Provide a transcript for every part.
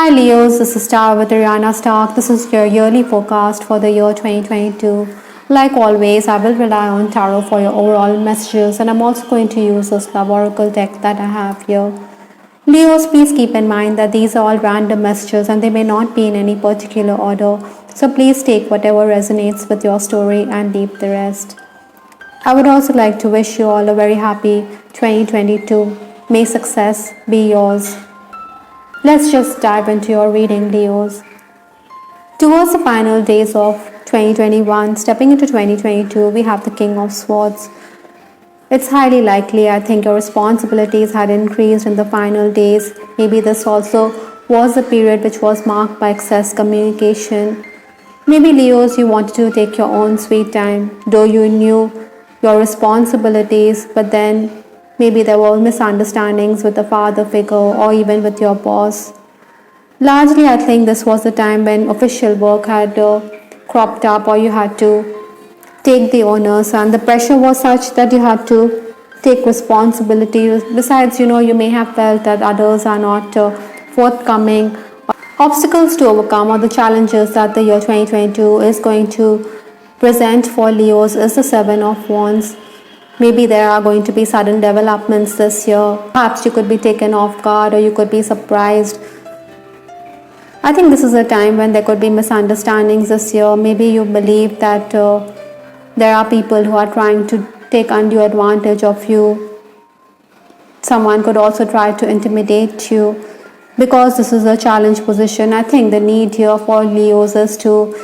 Hi Leos, this is Star with Ariana Stark. This is your yearly forecast for the year 2022. Like always, I will rely on tarot for your overall messages, and I'm also going to use this love oracle deck that I have here. Leos, please keep in mind that these are all random messages and they may not be in any particular order. So please take whatever resonates with your story and leave the rest. I would also like to wish you all a very happy 2022. May success be yours. Let's just dive into your reading, Leos. Towards the final days of 2021, stepping into 2022, we have the King of Swords. It's highly likely, I think, your responsibilities had increased in the final days. Maybe this also was the period which was marked by excess communication. Maybe, Leos, you wanted to take your own sweet time, though you knew your responsibilities, but then maybe there were misunderstandings with the father figure or even with your boss. Largely, I think this was the time when official work had cropped up or you had to take the honors, and the pressure was such that you had to take responsibility. Besides, you may have felt that others are not forthcoming. Obstacles to overcome or the challenges that the year 2022 is going to present for Leos is the Seven of Wands. Maybe there are going to be sudden developments this year. Perhaps you could be taken off guard or you could be surprised. I think this is a time when there could be misunderstandings this year. Maybe you believe that there are people who are trying to take undue advantage of you. Someone could also try to intimidate you. Because this is a challenge position, I think the need here for Leos is to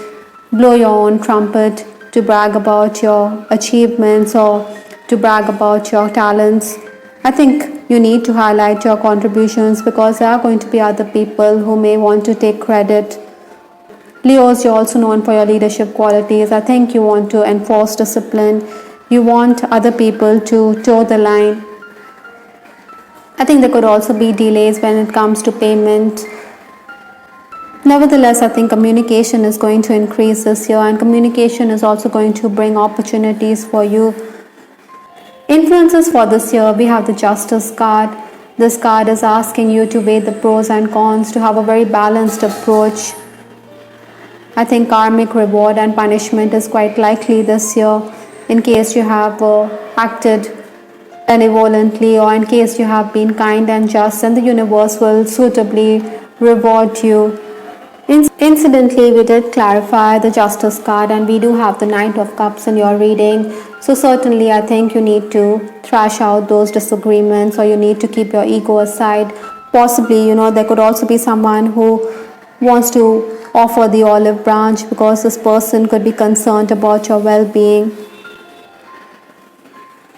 blow your own trumpet, to brag about your achievements or to brag about your talents. I think you need to highlight your contributions because there are going to be other people who may want to take credit. Leos, you're also known for your leadership qualities. I think you want to enforce discipline. You want other people to toe the line. I think there could also be delays when it comes to payment. Nevertheless, I think communication is going to increase this year, and communication is also going to bring opportunities for you. Influences for this year, we have the Justice card. This card is asking you to weigh the pros and cons, to have a very balanced approach. I think karmic reward and punishment is quite likely this year in case you have acted benevolently or in case you have been kind and just, and the universe will suitably reward you. Incidentally, we did clarify the Justice card and we do have the Knight of Cups in your reading. So certainly I think you need to thrash out those disagreements or you need to keep your ego aside. Possibly, there could also be someone who wants to offer the olive branch because this person could be concerned about your well-being.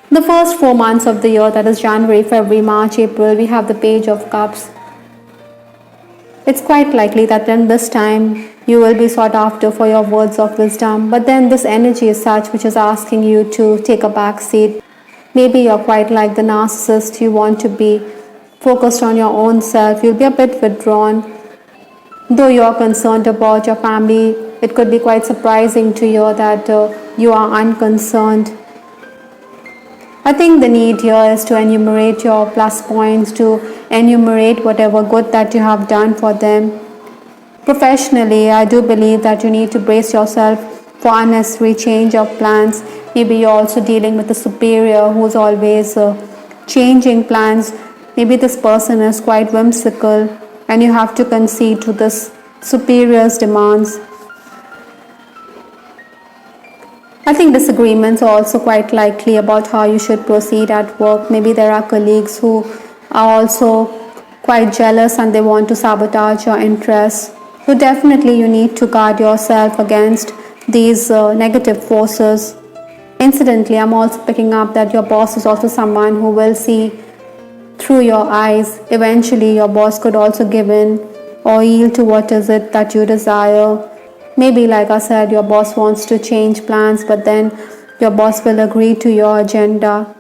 The first 4 months of the year, that is January, February, March, April, we have the Page of Cups. It's quite likely that in this time you will be sought after for your words of wisdom, but then this energy is such which is asking you to take a back seat. Maybe you're quite like the narcissist, you want to be focused on your own self, you'll be a bit withdrawn. Though you're concerned about your family, it could be quite surprising to you that you are unconcerned. I think the need here is to enumerate your plus points, to enumerate whatever good that you have done for them. Professionally, I do believe that you need to brace yourself for unnecessary change of plans. Maybe you're also dealing with a superior who's always changing plans. Maybe this person is quite whimsical and you have to concede to this superior's demands. I think disagreements are also quite likely about how you should proceed at work. Maybe there are colleagues who are also quite jealous and they want to sabotage your interests. So definitely you need to guard yourself against these negative forces. Incidentally, I'm also picking up that your boss is also someone who will see through your eyes. Eventually your boss could also give in or yield to what is it that you desire. Maybe, like I said, your boss wants to change plans, but then your boss will agree to your agenda.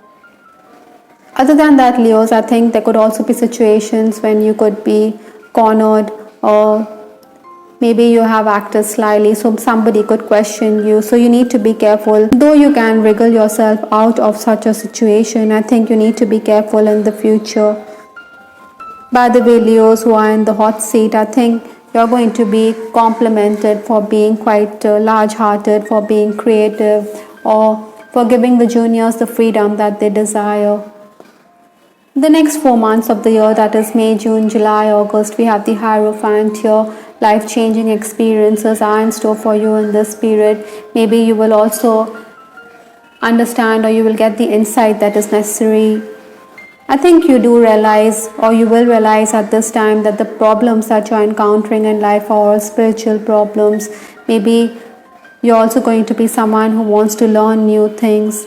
Other than that, Leos, I think there could also be situations when you could be cornered or maybe you have acted slyly, so somebody could question you. So you need to be careful. Though you can wriggle yourself out of such a situation, I think you need to be careful in the future. By the way, Leos who are in the hot seat, I think you're going to be complimented for being quite large hearted, for being creative, or for giving the juniors the freedom that they desire. The next 4 months of the year, that is May, June, July, August, we have the Hierophant here. Life changing experiences are in store for you in this period. Maybe you will also understand, or you will get the insight that is necessary. I think you do realize, or you will realize at this time, that the problems that you're encountering in life are all spiritual problems. Maybe you're also going to be someone who wants to learn new things.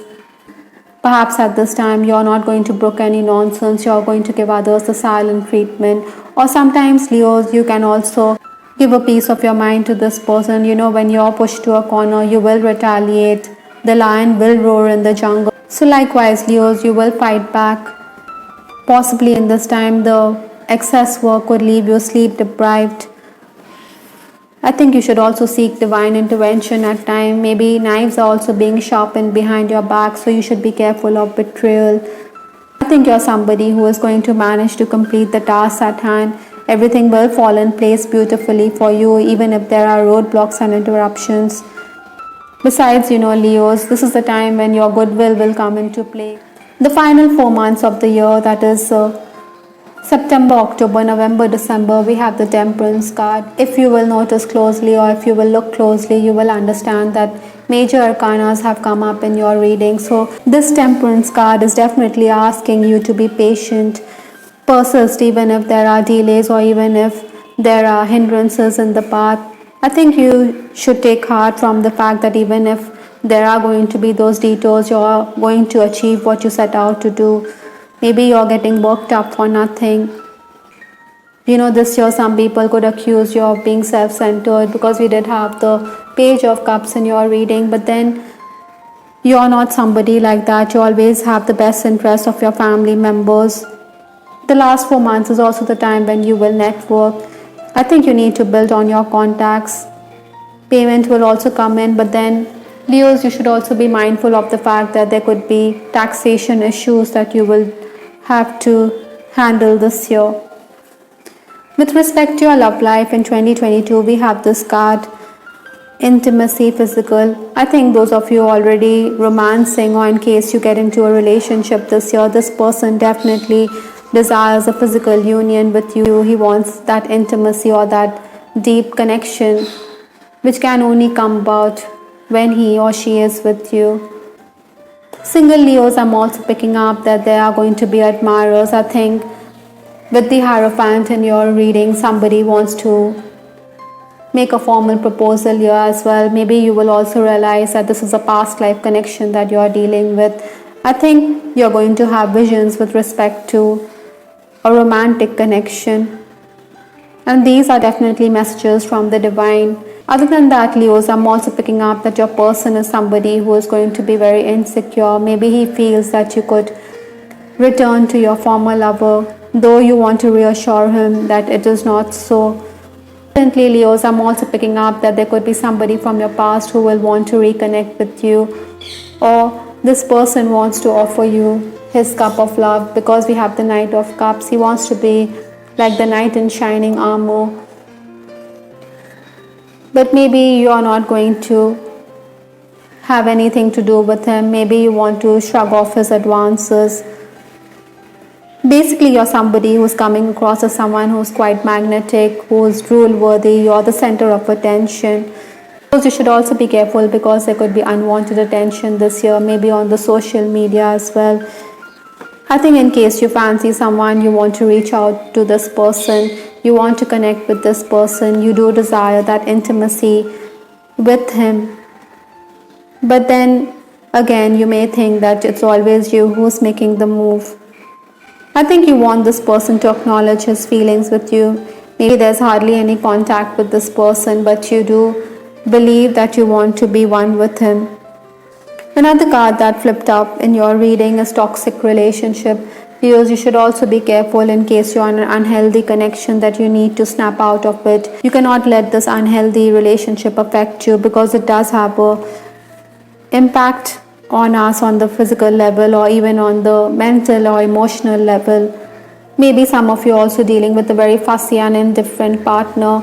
Perhaps at this time you're not going to brook any nonsense, you're going to give others the silent treatment. Or sometimes, Leos, you can also give a piece of your mind to this person. When you're pushed to a corner, you will retaliate. The lion will roar in the jungle. So likewise, Leos, you will fight back. Possibly in this time, the excess work could leave you sleep deprived. I think you should also seek divine intervention at time. Maybe knives are also being sharpened behind your back, so you should be careful of betrayal. I think you're somebody who is going to manage to complete the task at hand. Everything will fall in place beautifully for you, even if there are roadblocks and interruptions. Besides, Leos, this is the time when your goodwill will come into play. The final 4 months of the year, that is September, October, November, December, we have the Temperance card. If you will notice closely, or if you will look closely, you will understand that major arcanas have come up in your reading. So this Temperance card is definitely asking you to be patient, persist even if there are delays, or even if there are hindrances in the path. I think you should take heart from the fact that even if there are going to be those detours, you're going to achieve what you set out to do. Maybe you're getting worked up for nothing. This year some people could accuse you of being self-centered, because we did have the Page of Cups in your reading, but then you're not somebody like that. You always have the best interest of your family members. The last 4 months is also the time when you will network. I think you need to build on your contacts. Payment will also come in, but then Leos, you should also be mindful of the fact that there could be taxation issues that you will have to handle this year. With respect to your love life in 2022, we have this card, Intimacy, Physical. I think those of you already romancing, or in case you get into a relationship this year, this person definitely desires a physical union with you. He wants that intimacy or that deep connection, which can only come about when he or she is with you. Single Leos, I'm also picking up that there are going to be admirers. I think with the Hierophant in your reading, somebody wants to make a formal proposal here as well. Maybe you will also realize that this is a past life connection that you are dealing with. I think you're going to have visions with respect to a romantic connection. And these are definitely messages from the divine. Other than that, Leos, I'm also picking up that your person is somebody who is going to be very insecure. Maybe he feels that you could return to your former lover, though you want to reassure him that it is not so. Recently, Leos, I'm also picking up that there could be somebody from your past who will want to reconnect with you, or this person wants to offer you his cup of love, because we have the Knight of Cups. He wants to be like the knight in shining armor. But maybe you are not going to have anything to do with him. Maybe you want to shrug off his advances. Basically, you're somebody who's coming across as someone who's quite magnetic, who's rule-worthy. You're the center of attention. You should also be careful, because there could be unwanted attention this year, maybe on the social media as well. I think in case you fancy someone, you want to reach out to this person, you want to connect with this person, you do desire that intimacy with him. But then again, you may think that it's always you who's making the move. I think you want this person to acknowledge his feelings with you. Maybe there's hardly any contact with this person, but you do believe that you want to be one with him. Another card that flipped up in your reading is Toxic Relationship. Leos, you should also be careful in case you're in an unhealthy connection that you need to snap out of it. You cannot let this unhealthy relationship affect you, because it does have an impact on us on the physical level, or even on the mental or emotional level. Maybe some of you are also dealing with a very fussy and indifferent partner,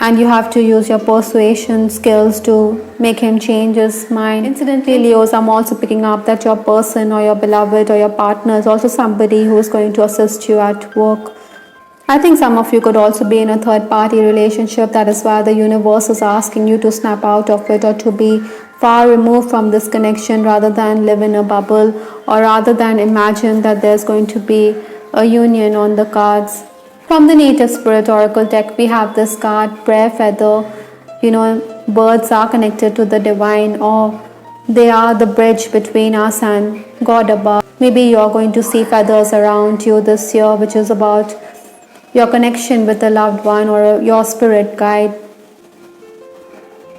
and you have to use your persuasion skills to make him change his mind. Incidentally, Leos, I'm also picking up that your person or your beloved or your partner is also somebody who is going to assist you at work. I think some of you could also be in a third party relationship. That is why the universe is asking you to snap out of it, or to be far removed from this connection, rather than live in a bubble, or rather than imagine that there's going to be a union on the cards. From the native spirit oracle deck, we have this card, prayer feather. Birds are connected to the divine, or they are the bridge between us and God above. Maybe you're going to see feathers around you this year, which is about your connection with a loved one or your spirit guide.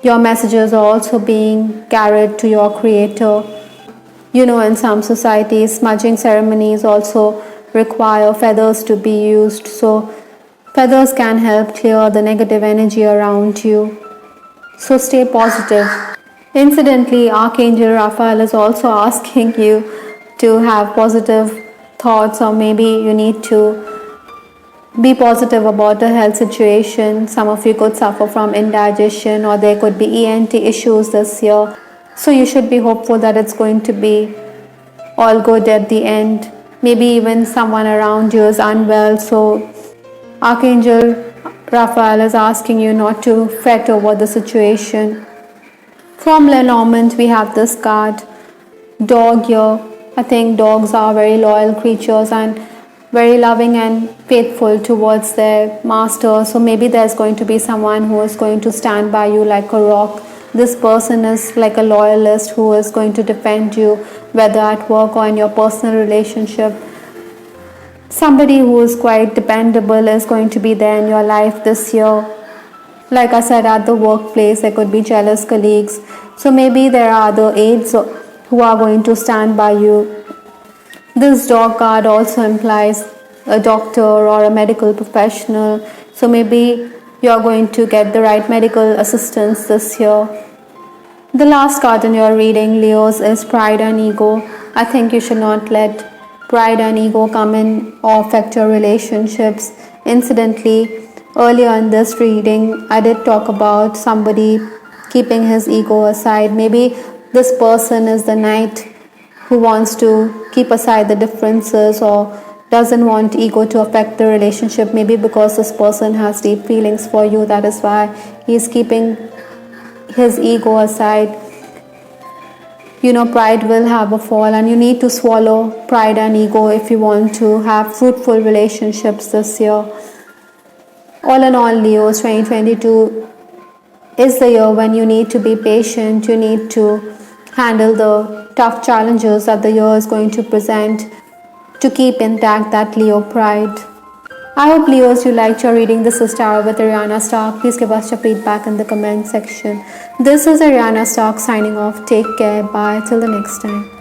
Your messages are also being carried to your creator. In some societies, smudging ceremonies also require feathers to be used. So feathers can help clear the negative energy around you. So stay positive. Incidentally, Archangel Raphael is also asking you to have positive thoughts, or maybe you need to be positive about the health situation. Some of you could suffer from indigestion, or there could be ENT issues this year. So you should be hopeful that it's going to be all good at the end. Maybe even someone around you is unwell. So Archangel Raphael is asking you not to fret over the situation. From Lenormand, we have this card, dog here. I think dogs are very loyal creatures and very loving and faithful towards their master. So maybe there's going to be someone who is going to stand by you like a rock. This person is like a loyalist who is going to defend you, whether at work or in your personal relationship. Somebody who is quite dependable is going to be there in your life this year. Like I said, at the workplace, there could be jealous colleagues. So maybe there are other aides who are going to stand by you. This dog card also implies a doctor or a medical professional. So maybe you're going to get the right medical assistance this year. The last card in your reading, Leos, is pride and ego. I think you should not let pride and ego come in or affect your relationships. Incidentally, earlier in this reading, I did talk about somebody keeping his ego aside. Maybe this person is the knight who wants to keep aside the differences, or doesn't want ego to affect the relationship. Maybe because this person has deep feelings for you, that is why he's keeping his ego aside. Pride will have a fall, and you need to swallow pride and ego if you want to have fruitful relationships this year. All in all, Leos, 2022 is the year when you need to be patient. You need to handle the tough challenges that the year is going to present to keep intact that Leo pride. I hope, Leos, you liked your reading. This is Tarot with Ariana Stark. Please give us your feedback in the comment section. This is Ariana Stark signing off. Take care. Bye. Till the next time.